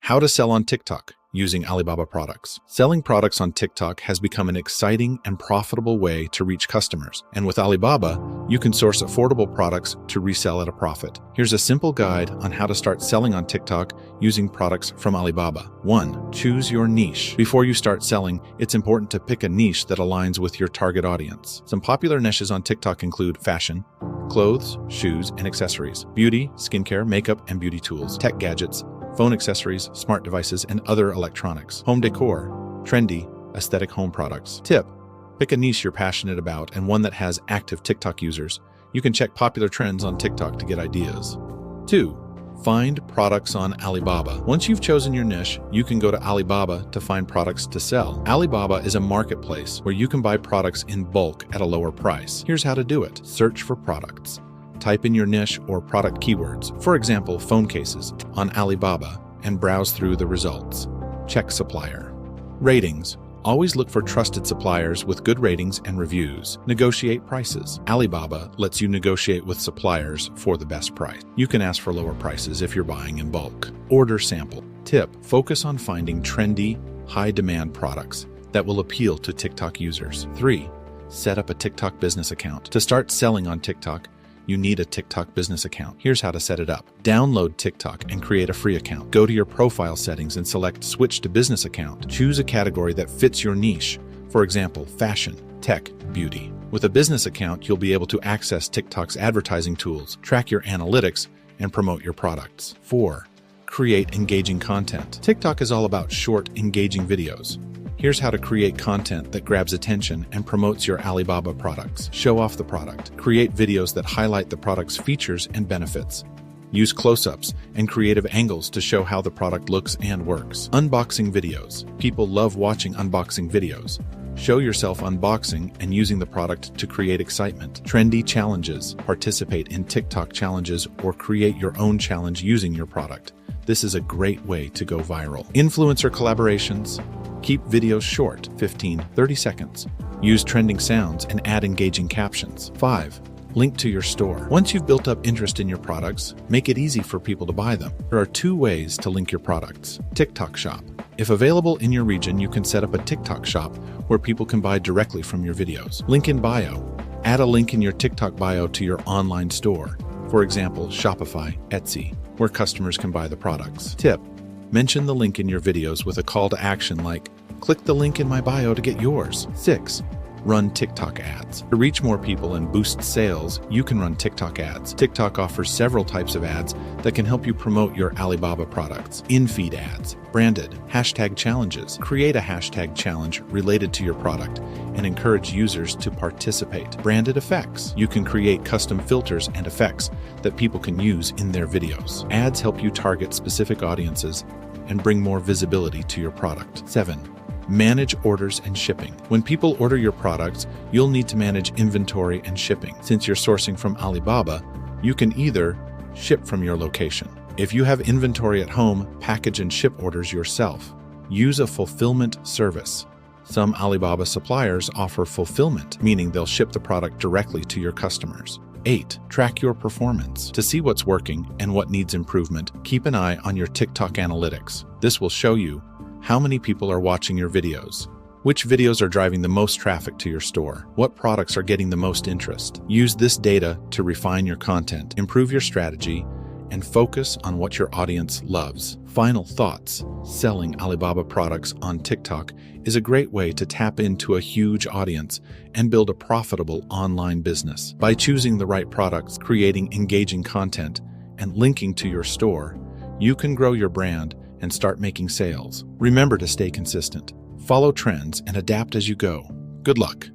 How to sell on TikTok using Alibaba products. Selling products on TikTok has become an exciting and profitable way to reach customers. And with Alibaba, you can source affordable products to resell at a profit. Here's a simple guide on how to start selling on TikTok using products from Alibaba. 1. Choose your niche. Before you start selling, it's important to pick a niche that aligns with your target audience. Some popular niches on TikTok include fashion, clothes, shoes, and accessories, beauty, skincare, makeup, and beauty tools, tech gadgets, phone accessories, smart devices, and other electronics, home decor, trendy, aesthetic home products. Tip: pick a niche you're passionate about and one that has active TikTok users. You can check popular trends on TikTok to get ideas. 2. Find products on Alibaba. Once you've chosen your niche, you can go to Alibaba to find products to sell. Alibaba is a marketplace where you can buy products in bulk at a lower price. Here's how to do it. Search for products. Type in your niche or product keywords, for example, phone cases, on Alibaba, and browse through the results. Check supplier. Ratings. Always look for trusted suppliers with good ratings and reviews. Negotiate prices. Alibaba lets you negotiate with suppliers for the best price. You can ask for lower prices if you're buying in bulk. Order sample. Tip: focus on finding trendy, high-demand products that will appeal to TikTok users. 3. Set up a TikTok business account. To start selling on TikTok, you need a TikTok business account. Here's how to set it up. Download TikTok and create a free account. Go to your profile settings and select Switch to Business Account. Choose a category that fits your niche. For example, fashion, tech, beauty. With a business account, you'll be able to access TikTok's advertising tools, track your analytics, and promote your products. 4. Create engaging content. TikTok is all about short, engaging videos. Here's how to create content that grabs attention and promotes your Alibaba products. Show off the product. Create videos that highlight the product's features and benefits. Use close-ups and creative angles to show how the product looks and works. Unboxing videos. People love watching unboxing videos. Show yourself unboxing and using the product to create excitement. Trendy challenges. Participate in TikTok challenges or create your own challenge using your product. This is a great way to go viral. Influencer collaborations. Keep videos short, 15-30 seconds. Use trending sounds and add engaging captions. 5. Link to your store. Once you've built up interest in your products, make it easy for people to buy them. There are 2 ways to link your products. TikTok Shop. If available in your region, you can set up a TikTok Shop where people can buy directly from your videos. Link in bio. Add a link in your TikTok bio to your online store. For example, Shopify, Etsy, where customers can buy the products. Tip: mention the link in your videos with a call to action like, click the link in my bio to get yours. 6. Run TikTok ads. To reach more people and boost sales, you can run TikTok ads. TikTok offers several types of ads that can help you promote your Alibaba products. In-feed ads, branded, hashtag challenges. Create a hashtag challenge related to your product and encourage users to participate. Branded effects. You can create custom filters and effects that people can use in their videos. Ads help you target specific audiences and bring more visibility to your product. 7. Manage orders and shipping. When people order your products, you'll need to manage inventory and shipping. Since you're sourcing from Alibaba, you can either ship from your location. If you have inventory at home, package and ship orders yourself. Use a fulfillment service. Some Alibaba suppliers offer fulfillment, meaning they'll ship the product directly to your customers. 8. Track your performance. To see what's working and what needs improvement, keep an eye on your TikTok analytics. This will show you how many people are watching your videos, which videos are driving the most traffic to your store, what products are getting the most interest. Use this data to refine your content, improve your strategy, and focus on what your audience loves. Final thoughts: selling Alibaba products on TikTok is a great way to tap into a huge audience and build a profitable online business. By choosing the right products, creating engaging content, and linking to your store, you can grow your brand and start making sales. Remember to stay consistent, follow trends, and adapt as you go. Good luck!